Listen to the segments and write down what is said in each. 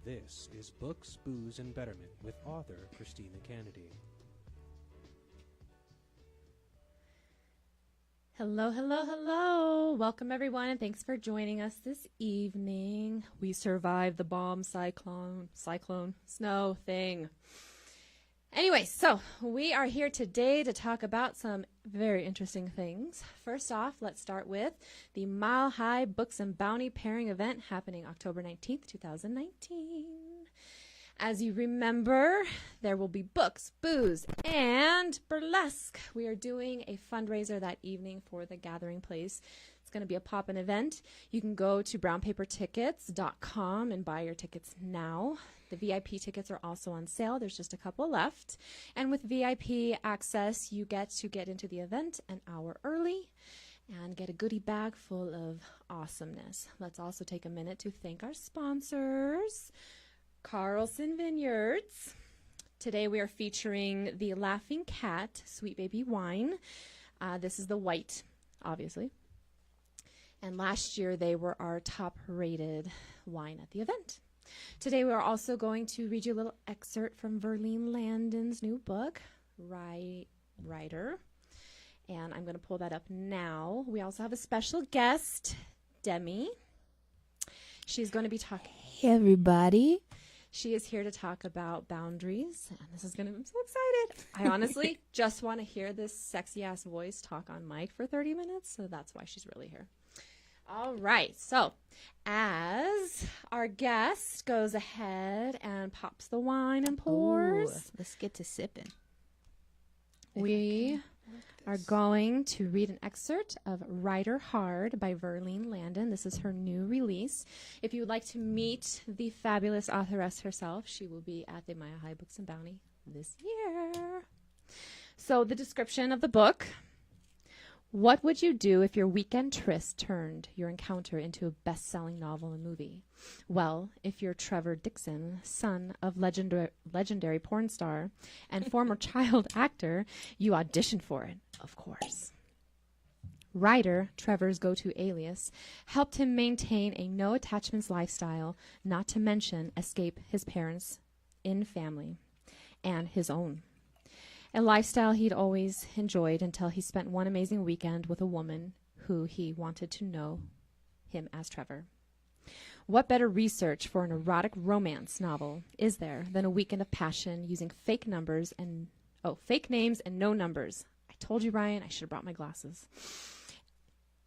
This is Books, Booze, and Betterment with author Kristina Canady. Hello, hello, hello. Welcome, everyone, and thanks for joining us this evening. We survived the bomb cyclone, snow thing. Anyway, so we are here today to talk about some very interesting things. First off, let's start with the Mile High Books and Bounty Pairing event happening October 19th, 2019. As you remember, there will be books, booze, and burlesque. We are doing a fundraiser that evening for the Gathering Place. It's going to be a pop-in event. You can go to brownpapertickets.com and buy your tickets now. The VIP tickets are also on sale. There's just a couple left. And with VIP access, you get to get into the event an hour early and get a goodie bag full of awesomeness. Let's also take a minute to thank our sponsors, Carlson Vineyards. Today we are featuring the Laughing Cat Sweet Baby Wine. This is the white, obviously. And last year they were our top rated wine at the event. Today we are also going to read you a little excerpt from Verlene Landon's new book, Writer. And I'm going to pull that up now. We also have a special guest, Demi. She's going to be talking. Hey, everybody. She is here to talk about boundaries, and I'm so excited. I honestly just want to hear this sexy-ass voice talk on mic for 30 minutes, so that's why she's really here. All right, so as our guest goes ahead and pops the wine and pours. Ooh, let's get to sipping. We are going to read an excerpt of Rider Hard by Verlene Landon. This is her new release. If you would like to meet the fabulous authoress herself, she will be at the Mile High Books and Bounty this year. So the description of the book. What would you do if your weekend tryst turned your encounter into a best-selling novel and movie? Well, if you're Trevor Dixon, son of legendary porn star and former child actor, you audition for it, of course. Ryder, Trevor's go-to alias, helped him maintain a no-attachments lifestyle, not to mention escape his parents' in-family and his own. A lifestyle he'd always enjoyed until he spent one amazing weekend with a woman who he wanted to know him as Trevor. What better research for an erotic romance novel is there than a weekend of passion using fake names and no numbers? I told you, Ryan, I should have brought my glasses.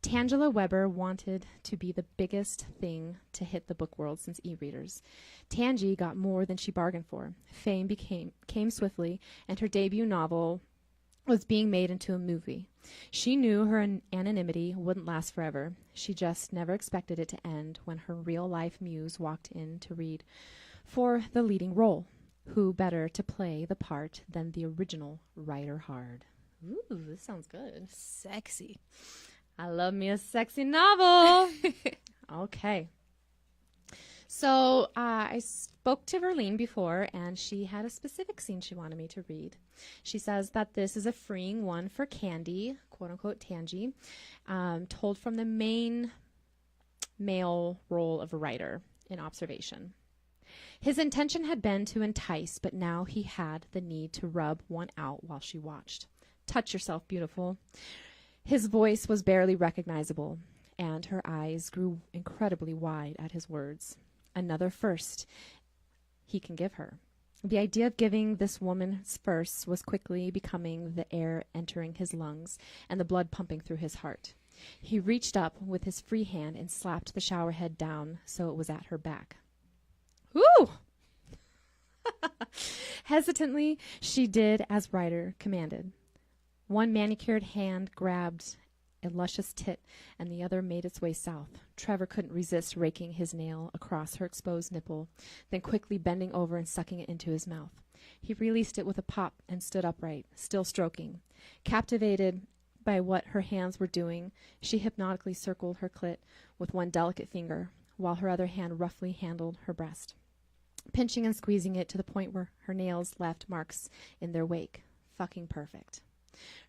Tangela Weber wanted to be the biggest thing to hit the book world since e-readers. Tangi got more than she bargained for. Fame came swiftly, and her debut novel was being made into a movie. She knew her anonymity wouldn't last forever. She just never expected it to end when her real-life muse walked in to read for the leading role. Who better to play the part than the original Rider Hard? Ooh, this sounds good. Sexy. I love me a sexy novel. Okay. So I spoke to Verlene before, and she had a specific scene she wanted me to read. She says that this is a freeing one for Candy, quote-unquote Tangi, told from the main male role of a writer in observation. His intention had been to entice, but now he had the need to rub one out while she watched. Touch yourself, beautiful. His voice was barely recognizable, and her eyes grew incredibly wide at his words. Another first he can give her. The idea of giving this woman's first was quickly becoming the air entering his lungs and the blood pumping through his heart. He reached up with his free hand and slapped the shower head down so it was at her back. Ooh! Hesitantly, she did as Ryder commanded. One manicured hand grabbed a luscious tit, and the other made its way south. Trevor couldn't resist raking his nail across her exposed nipple, then quickly bending over and sucking it into his mouth. He released it with a pop and stood upright, still stroking. Captivated by what her hands were doing, she hypnotically circled her clit with one delicate finger, while her other hand roughly handled her breast, pinching and squeezing it to the point where her nails left marks in their wake. Fucking perfect.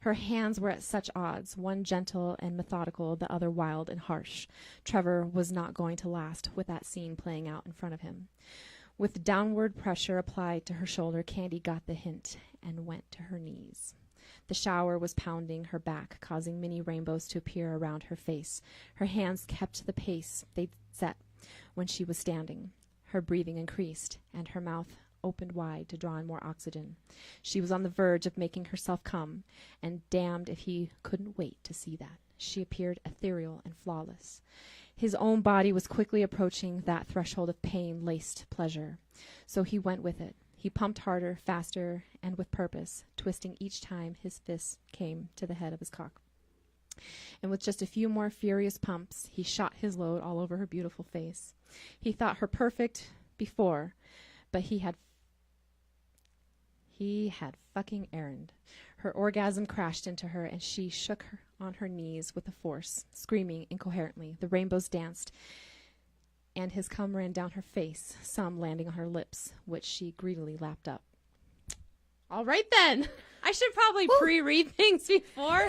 Her hands were at such odds, one gentle and methodical, the other wild and harsh. Trevor was not going to last with that scene playing out in front of him. With downward pressure applied to her shoulder, Candy got the hint and went to her knees. The shower was pounding her back, causing many rainbows to appear around her face. Her hands kept the pace they'd set when she was standing. Her breathing increased, and her mouth opened wide to draw in more oxygen. She was on the verge of making herself come, and damned if he couldn't wait to see that. She appeared ethereal and flawless. His own body was quickly approaching that threshold of pain-laced pleasure. So he went with it. He pumped harder, faster, and with purpose, twisting each time his fist came to the head of his cock. And with just a few more furious pumps, he shot his load all over her beautiful face. He thought her perfect before, but he had fucking errand. Her orgasm crashed into her, and she shook her on her knees with a force, screaming incoherently. The rainbows danced, and his cum ran down her face, some landing on her lips, which she greedily lapped up. All right, then. I should probably pre-read things before.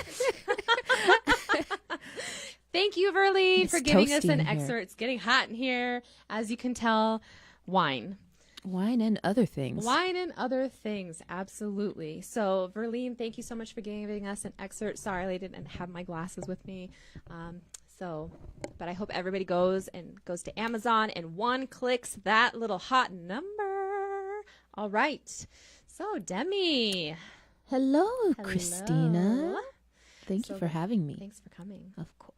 Thank you, Verly, for giving us an excerpt. It's getting hot in here. As you can tell, wine. Wine and other things. Wine and other things, absolutely. So, Verlene, thank you so much for giving us an excerpt. Sorry I didn't have my glasses with me. But I hope everybody goes to Amazon and clicks that little hot number. All right. So, Demi. Hello, Kristina. Thank you for having me. Thanks for coming. Of course.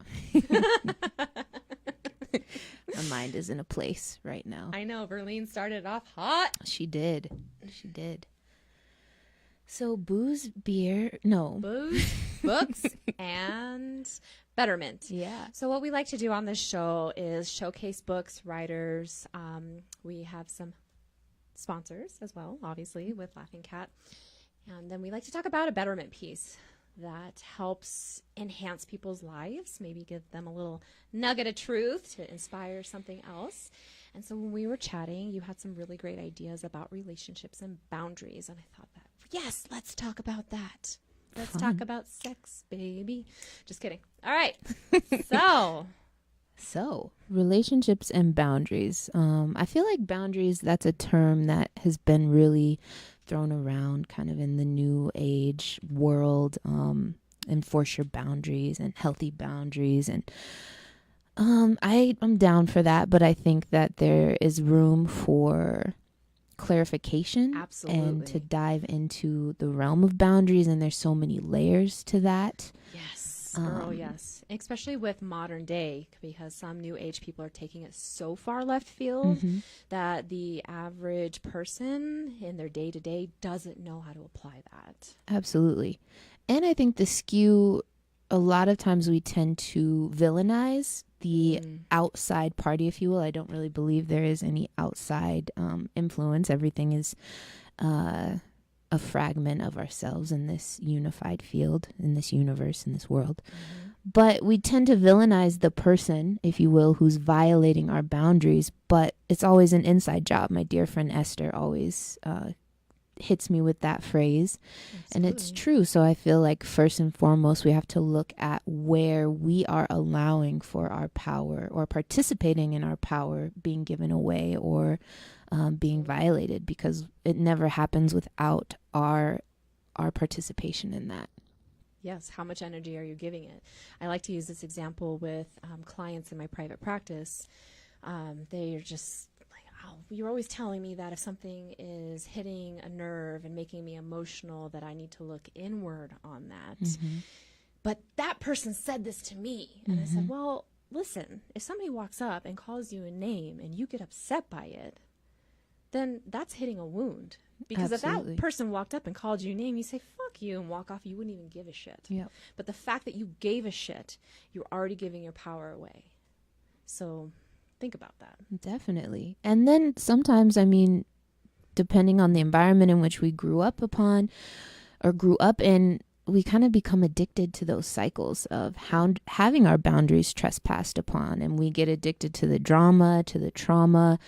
My mind is in a place right now. I know. Verlene started off hot. She did. So booze, books, and Betterment. Yeah. So what we like to do on this show is showcase books, writers. We have some sponsors as well, obviously, with Laughing Cat. And then we like to talk about a betterment piece that helps enhance people's lives, maybe give them a little nugget of truth to inspire something else. And so when we were chatting, you had some really great ideas about relationships and boundaries. And I thought that, yes, let's talk about that. Let's talk about sex, baby. Just kidding. All right. So relationships and boundaries. I feel like boundaries, that's a term that has been really thrown around kind of in the new age world. Enforce your boundaries and healthy boundaries. And I'm down for that, but I think that there is room for clarification. Absolutely. And to dive into the realm of boundaries, and there's so many layers to that. Yes, girl, yes. Especially with modern day, because some new age people are taking it so far left field that the average person in their day-to-day doesn't know how to apply that. Absolutely. And I think the skew, a lot of times we tend to villainize the outside party, if you will. I don't really believe there is any outside influence. Everything is a fragment of ourselves in this unified field, in this universe, in this world. But we tend to villainize the person, if you will, who's violating our boundaries. But it's always an inside job. My dear friend Esther always hits me with that phrase. Absolutely. And it's true. So I feel like first and foremost, we have to look at where we are allowing for our power or participating in our power being given away or being violated, because it never happens without our participation in that. Yes. How much energy are you giving it? I like to use this example with clients in my private practice. They are just like, oh, you're always telling me that if something is hitting a nerve and making me emotional, that I need to look inward on that. But that person said this to me. And I said, well, listen, if somebody walks up and calls you a name and you get upset by it, then that's hitting a wound. Because Absolutely. If that person walked up and called you a name, you say, fuck you, and walk off, you wouldn't even give a shit. Yep. But the fact that you gave a shit, you're already giving your power away. So think about that. Definitely. And then sometimes, I mean, depending on the environment in which we grew up upon or grew up in, we kind of become addicted to those cycles of having our boundaries trespassed upon. And we get addicted to the drama, to the trauma.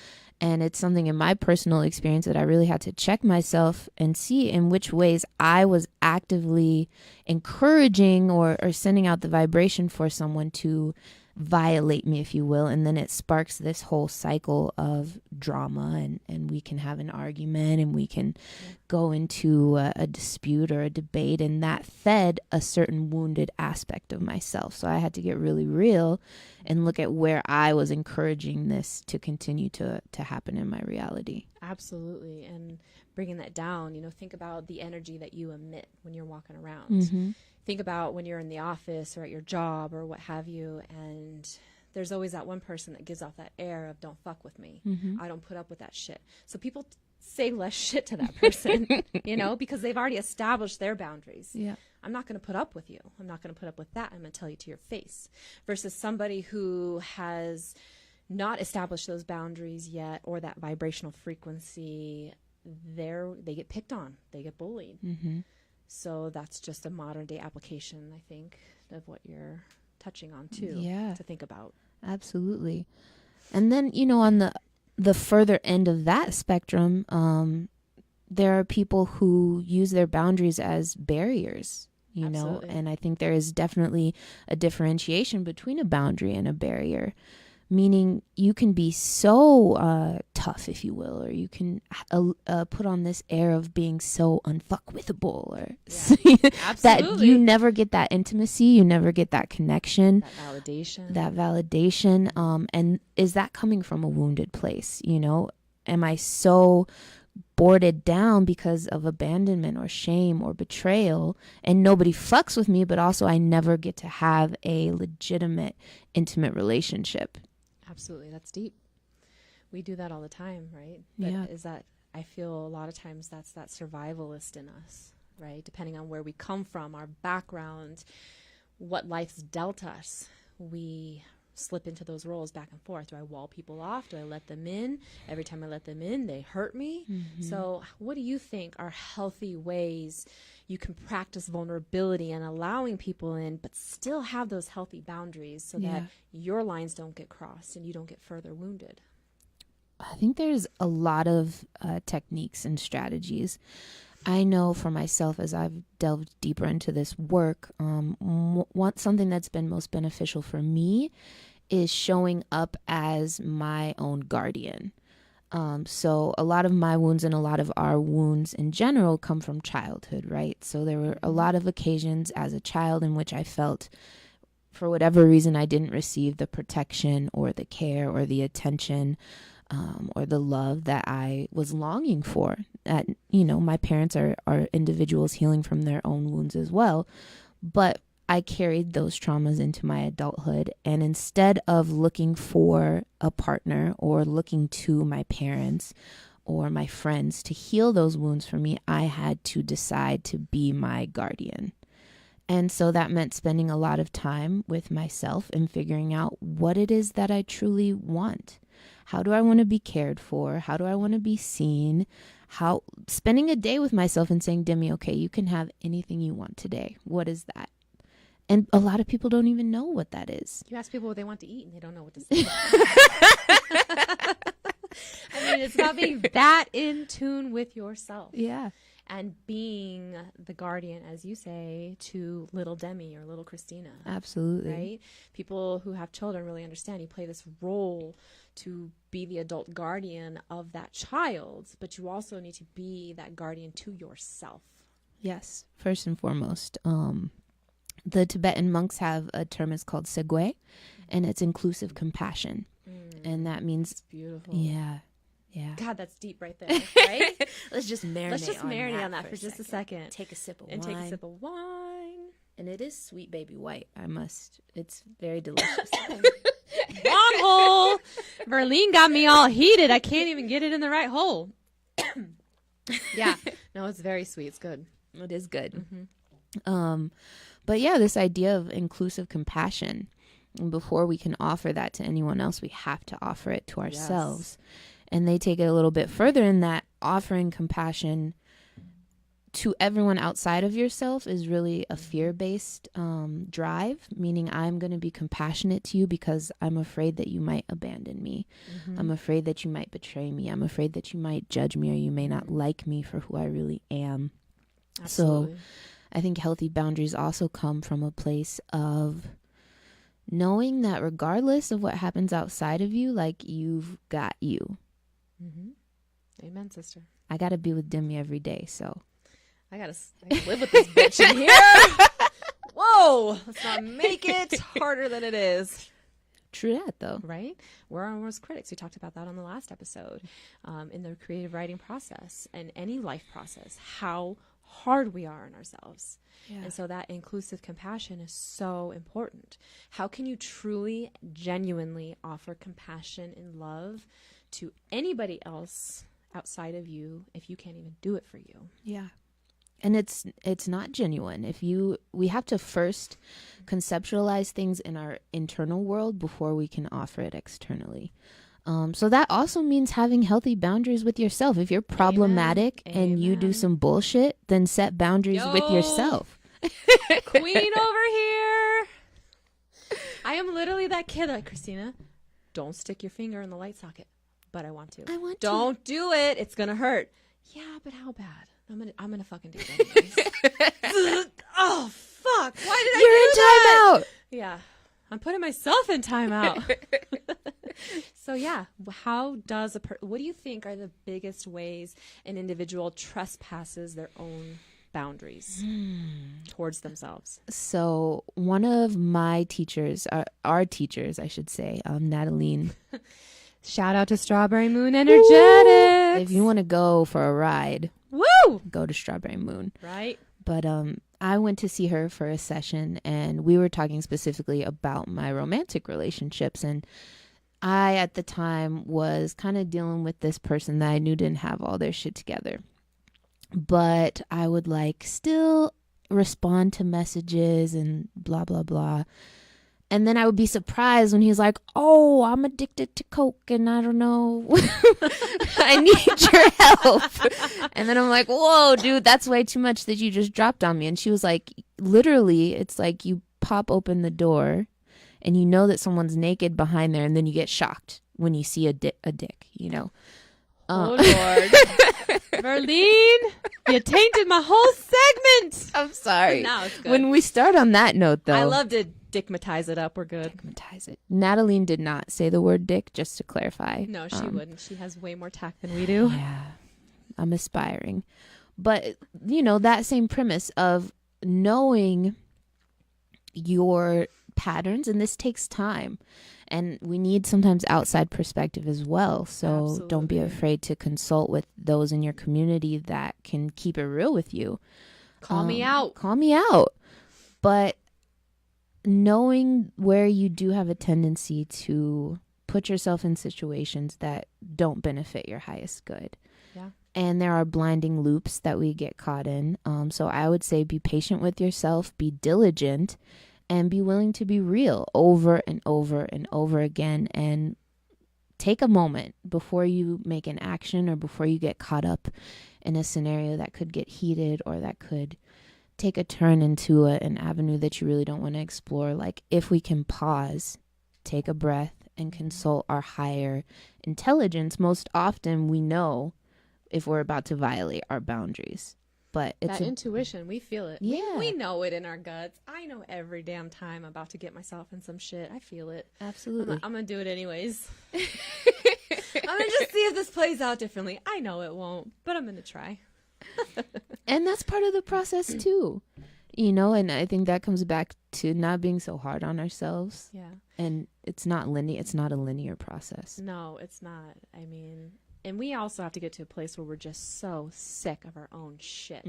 And it's something in my personal experience that I really had to check myself and see in which ways I was actively encouraging or sending out the vibration for someone to violate me, if you will, and then it sparks this whole cycle of drama, and we can have an argument, and we can go into a dispute or a debate, and that fed a certain wounded aspect of myself. So I had to get really real and look at where I was encouraging this to continue to happen in my reality. Absolutely. And bringing that down, think about the energy that you emit when you're walking around. Think about when you're in the office or at your job or what have you, and there's always that one person that gives off that air of don't fuck with me. I don't put up with that shit. So people say less shit to that person, because they've already established their boundaries. Yeah. I'm not going to put up with you. I'm not going to put up with that. I'm going to tell you to your face. Versus somebody who has not established those boundaries yet, or that vibrational frequency, they get picked on. They get bullied. So that's just a modern day application, I think, of what you're touching on too. Yeah. To think about. Absolutely. And then, on the further end of that spectrum, there are people who use their boundaries as barriers, Absolutely. And I think there is definitely a differentiation between a boundary and a barrier. Meaning you can be so tough, if you will, or you can put on this air of being so unfuckwithable, or that you never get that intimacy, you never get that connection, that validation. And is that coming from a wounded place? Am I so boarded down because of abandonment or shame or betrayal, and nobody fucks with me, but also I never get to have a legitimate, intimate relationship? Absolutely. That's deep. We do that all the time, right? But I feel a lot of times that's that survivalist in us, right? Depending on where we come from, our background, what life's dealt us, we slip into those roles back and forth. Do I wall people off? Do I let them in? Every time I let them in, they hurt me. So what do you think are healthy ways you can practice vulnerability and allowing people in, but still have those healthy boundaries so that your lines don't get crossed and you don't get further wounded? I think there's a lot of techniques and strategies. I know for myself, as I've delved deeper into this work, something that's been most beneficial for me is showing up as my own guardian. So a lot of my wounds and a lot of our wounds in general come from childhood, right? So there were a lot of occasions as a child in which I felt, for whatever reason, I didn't receive the protection or the care or the attention or the love that I was longing for. My parents are individuals healing from their own wounds as well. But I carried those traumas into my adulthood. And instead of looking for a partner or looking to my parents or my friends to heal those wounds for me, I had to decide to be my guardian. And so that meant spending a lot of time with myself and figuring out what it is that I truly want. How do I want to be cared for? How do I want to be seen? Spending a day with myself and saying, Demi, okay, you can have anything you want today. What is that? And a lot of people don't even know what that is. You ask people what they want to eat and they don't know what to say. I mean, it's about being that in tune with yourself. Yeah. And being the guardian, as you say, to little Demi or little Kristina. Absolutely. Right? People who have children really understand you play this role to be the adult guardian of that child, but you also need to be that guardian to yourself. Yes, first and foremost. The Tibetan monks have a term, it's called segwe, and it's inclusive compassion. And that means... It's beautiful. Yeah. God, that's deep right there, right? Let's just marinate on that for just a second. Take a sip of wine. Take a sip of wine. And it is sweet baby white, it's very delicious. Wrong hole! Verlene got me all heated. I can't even get it in the right hole. Yeah. No, it's very sweet. It's good. It is good. But yeah, this idea of inclusive compassion. And before we can offer that to anyone else, we have to offer it to ourselves. Yes. And they take it a little bit further in that offering compassion to everyone outside of yourself is really a fear-based drive, meaning I'm going to be compassionate to you because I'm afraid that you might abandon me. I'm afraid that you might betray me. I'm afraid that you might judge me or you may not like me for who I really am. Absolutely. So I think healthy boundaries also come from a place of knowing that regardless of what happens outside of you, like, you've got you. Amen, sister. I got to be with Demi every day, so. I gotta live with this bitch in here. Whoa! Let's not make it harder than it is. True that, though. Right? We're our worst critics. We talked about that on the last episode. In the creative writing process and any life process, how hard we are on ourselves. Yeah. And so that inclusive compassion is so important. How can you truly, genuinely offer compassion and love to anybody else outside of you if you can't even do it for you? Yeah. And it's not genuine. We have to first conceptualize things in our internal world before we can offer it externally. So that also means having healthy boundaries with yourself. If you're problematic and you do some bullshit, then set boundaries with yourself. Queen over here. I am literally that kid like, Kristina, don't stick your finger in the light socket. But I want to. Don't do it. It's going to hurt. Yeah, but how bad? I'm gonna fucking do it anyways. Oh, fuck. Why did I do that? You're in timeout. Yeah. I'm putting myself in timeout. So, yeah. How does what do you think are the biggest ways an individual trespasses their own boundaries towards themselves? So, one of my teachers, our teachers, I should say, Natalie. Shout out to Strawberry Moon Energetics. If you want to go for a ride, go to Strawberry Moon. Right. But I went to see her for a session, and we were talking specifically about my romantic relationships. And I, at the time, was kind of dealing with this person that I knew didn't have all their shit together. But I would still respond to messages and blah, blah, blah. And then I would be surprised when he's like, oh, I'm addicted to Coke and I don't know. I need your help. And then I'm like, whoa, dude, that's way too much that you just dropped on me. And she was like, literally, it's like you pop open the door and you know that someone's naked behind there. And then you get shocked when you see a dick, you know. Oh, Lord. Verlene, you tainted my whole segment. I'm sorry. Now it's good. When we start on that note, though. I love to dickmatize it up. We're good. Dickmatize it. Natalie did not say the word dick, just to clarify. No, she wouldn't. She has way more tact than we do. Yeah. I'm aspiring. But, that same premise of knowing your patterns, and this takes time. And we need sometimes outside perspective as well. So Absolutely. Don't be afraid to consult with those in your community that can keep it real with you. Call me out. Call me out. But knowing where you do have a tendency to put yourself in situations that don't benefit your highest good. Yeah. And there are blinding loops that we get caught in. So I would say be patient with yourself, be diligent, and be willing to be real over and over and over again. And take a moment before you make an action or before you get caught up in a scenario that could get heated or that could take a turn into an avenue that you really don't want to explore. Like, if we can pause, take a breath, and consult our higher intelligence, most often we know if we're about to violate our boundaries. But it's that intuition, we feel it. Yeah. We know it in our guts. I know every damn time I'm about to get myself in some shit. I feel it. Absolutely. I'm going to do it anyways. I'm going to just see if this plays out differently. I know it won't, but I'm going to try. And that's part of the process too, and I think that comes back to not being so hard on ourselves. Yeah. And it's not linear. It's not a linear process. No, it's not. I mean, and we also have to get to a place where we're just so sick of our own shit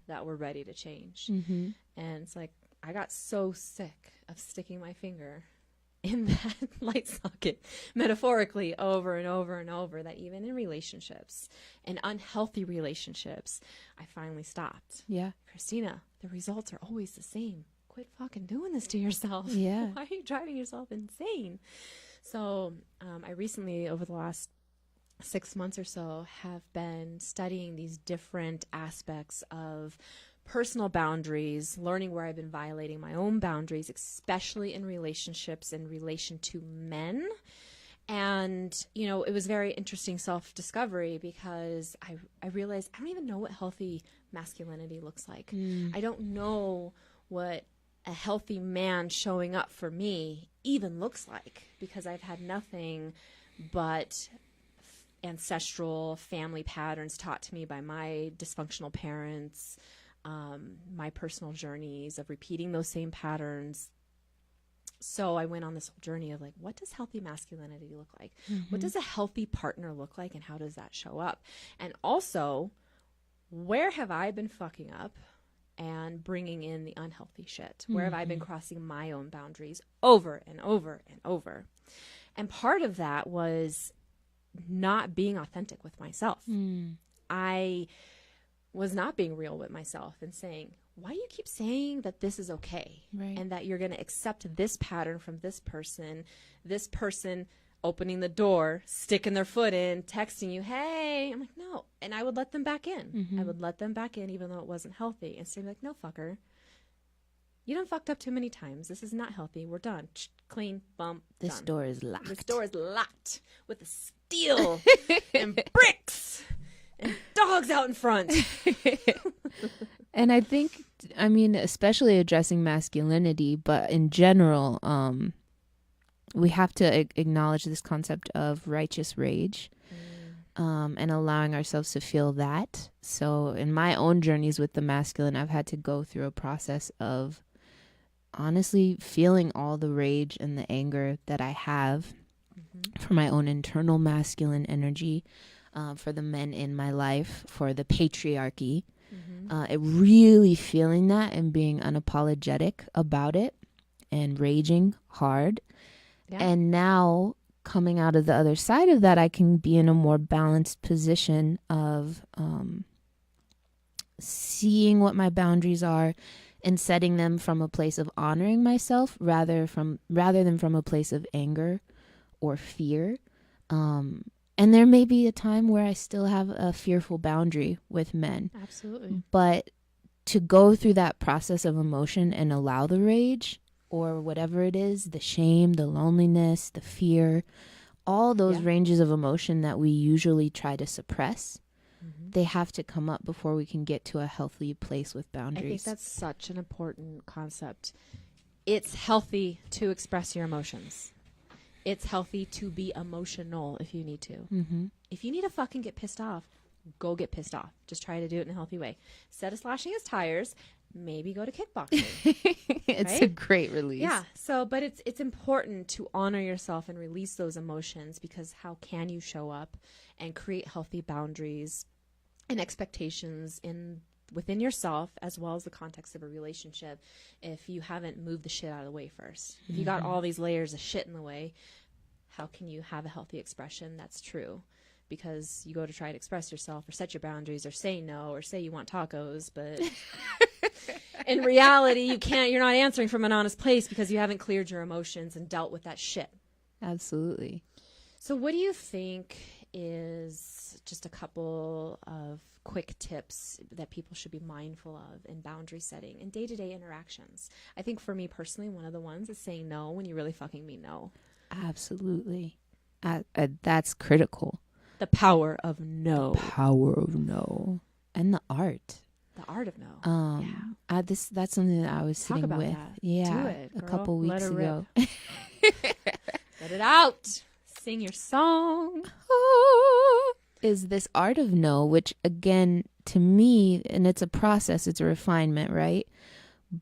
that we're ready to change. And it's like, I got so sick of sticking my finger in that light socket, metaphorically, over and over and over, that even in relationships and unhealthy relationships, I finally stopped. Yeah. Kristina, the results are always the same. Quit fucking doing this to yourself. Yeah. Why are you driving yourself insane? So I recently, over the last 6 months or so, have been studying these different aspects of personal boundaries, learning where I've been violating my own boundaries, especially in relationships in relation to men. And, it was very interesting self-discovery because I realized I don't even know what healthy masculinity looks like. I don't know what a healthy man showing up for me even looks like, because I've had nothing but ancestral family patterns taught to me by my dysfunctional parents, my personal journeys of repeating those same patterns. So I went on this whole journey of like, what does healthy masculinity look like? What does a healthy partner look like? And how does that show up? And also, where have I been fucking up and bringing in the unhealthy shit? Where have I been crossing my own boundaries over and over and over? And part of that was not being authentic with myself. I was not being real with myself and saying, why do you keep saying that this is okay? Right. And that you're going to accept this pattern from this person opening the door, sticking their foot in, texting you, hey. I'm like, no. And I would let them back in. I would let them back in even though it wasn't healthy. And say like, no, fucker. You done fucked up too many times. This is not healthy. We're done. Clean, bump, This done. door is locked. This door is locked with a steel and bricks and dogs out in front. And I think, I mean, especially addressing masculinity, but in general, we have to acknowledge this concept of righteous rage, and allowing ourselves to feel that. So in my own journeys with the masculine, I've had to go through a process of honestly feeling all the rage and the anger that I have for my own internal masculine energy, for the men in my life, for the patriarchy. It really feeling that and being unapologetic about it and raging hard. Yeah. And now coming out of the other side of that, I can be in a more balanced position of seeing what my boundaries are and setting them from a place of honoring myself rather than from a place of anger or fear. And there may be a time where I still have a fearful boundary with men. Absolutely. But to go through that process of emotion and allow the rage or whatever it is, the shame, the loneliness, the fear, all those ranges of emotion that we usually try to suppress, they have to come up before we can get to a healthy place with boundaries. I think that's such an important concept. It's healthy to express your emotions. It's healthy to be emotional if you need to. If you need to fucking get pissed off, go get pissed off. Just try to do it in a healthy way. Instead of slashing his tires, maybe go to kickboxing. It's right? a great release. Yeah. So, but it's important to honor yourself and release those emotions, because how can you show up and create healthy boundaries and expectations within yourself as well as the context of a relationship if you haven't moved the shit out of the way first? If you got all these layers of shit in the way, how can you have a healthy expression that's true? Because you go to try to express yourself or set your boundaries or say no or say you want tacos, but in reality, you're not answering from an honest place because you haven't cleared your emotions and dealt with that shit. Absolutely. So what do you think is just a couple of quick tips that people should be mindful of in boundary setting and day-to-day interactions? I think for me personally, one of the ones is saying no when you really fucking mean no. Absolutely. That's critical. The power of no. Power of no. And the art. The art of no. That's something that I was Talk sitting about with. that. Yeah. Do it, a girl. couple weeks Let her ago. Let it out. Sing your song. Is this art of no, which again, to me, and it's a process, it's a refinement, right?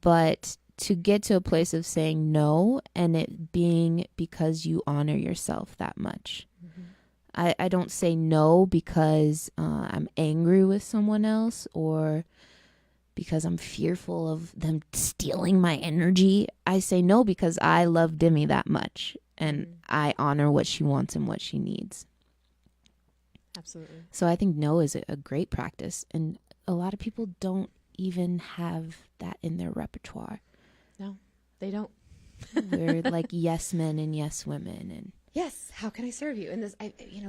But to get to a place of saying no and it being because you honor yourself that much. I don't say no because I'm angry with someone else or because I'm fearful of them stealing my energy. I say no because I love Demi that much and I honor what she wants and what she needs. Absolutely. So I think no is a great practice. And a lot of people don't even have that in their repertoire. No, they don't. We're like yes men and yes women. And yes, how can I serve you? And this,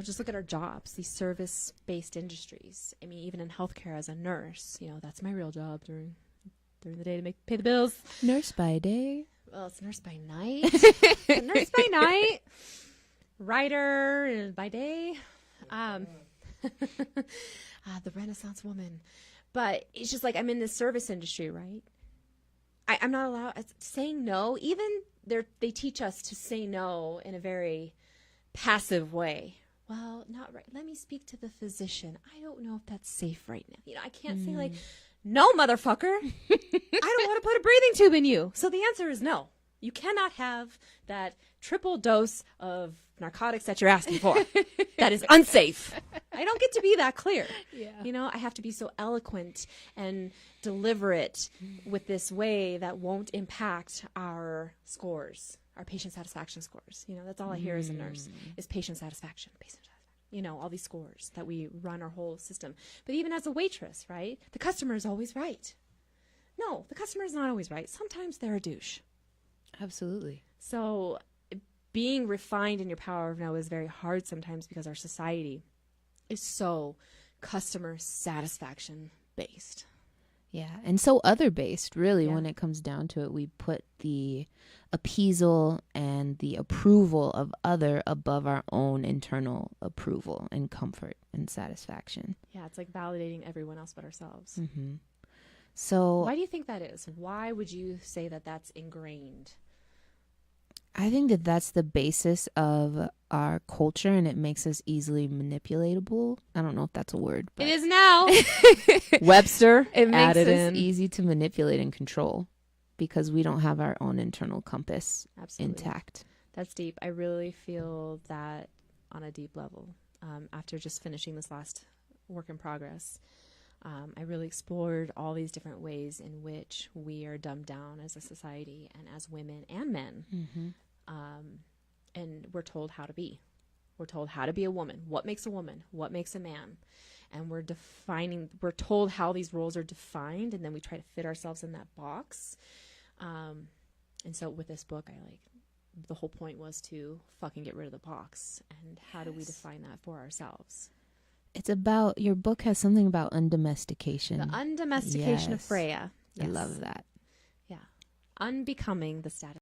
just look at our jobs, these service-based industries. I mean, even in healthcare as a nurse, that's my real job during the day to pay the bills. Nurse by day. Well, it's nurse by night. Nurse by night. Writer by day. The Renaissance woman. But it's just like I'm in this service industry, right? I'm not allowed saying no. Even they teach us to say no in a very passive way. Well, not right. Let me speak to the physician. I don't know if that's safe right now. You know, I can't say like, no, motherfucker. I don't want to put a breathing tube in you. So the answer is no. You cannot have that triple dose of narcotics that you're asking for. That is unsafe. I don't get to be that clear. Yeah. You know, I have to be so eloquent and deliberate with this way that won't impact our scores, our patient satisfaction scores. You know, that's all I hear as a nurse is patient satisfaction. You know, all these scores that we run our whole system. But even as a waitress, right? The customer is always right. No, the customer is not always right. Sometimes they're a douche. Absolutely. So being refined in your power of no is very hard sometimes because our society is so customer satisfaction based. Yeah, and so other based, really, when it comes down to it. We put the appeasal and the approval of other above our own internal approval and comfort and satisfaction. Yeah, it's like validating everyone else but ourselves. Mm-hmm. So why do you think that is? Why would you say that that's ingrained? I think that that's the basis of our culture, and it makes us easily manipulatable. I don't know if that's a word, but it is now. Webster, it makes us easy to manipulate and control because we don't have our own internal compass intact. That's deep. I really feel that on a deep level. After just finishing this last work in progress, I really explored all these different ways in which we are dumbed down as a society and as women and men. Mm-hmm. And we're told how to be. We're told how to be a woman. What makes a woman? What makes a man? And we're told how these roles are defined, and then we try to fit ourselves in that box. And so with this book, the whole point was to fucking get rid of the box. And how do we define that for ourselves? It's about, your book has something about undomestication. The undomestication of Freya. Yes. I love that. Yeah. Unbecoming the status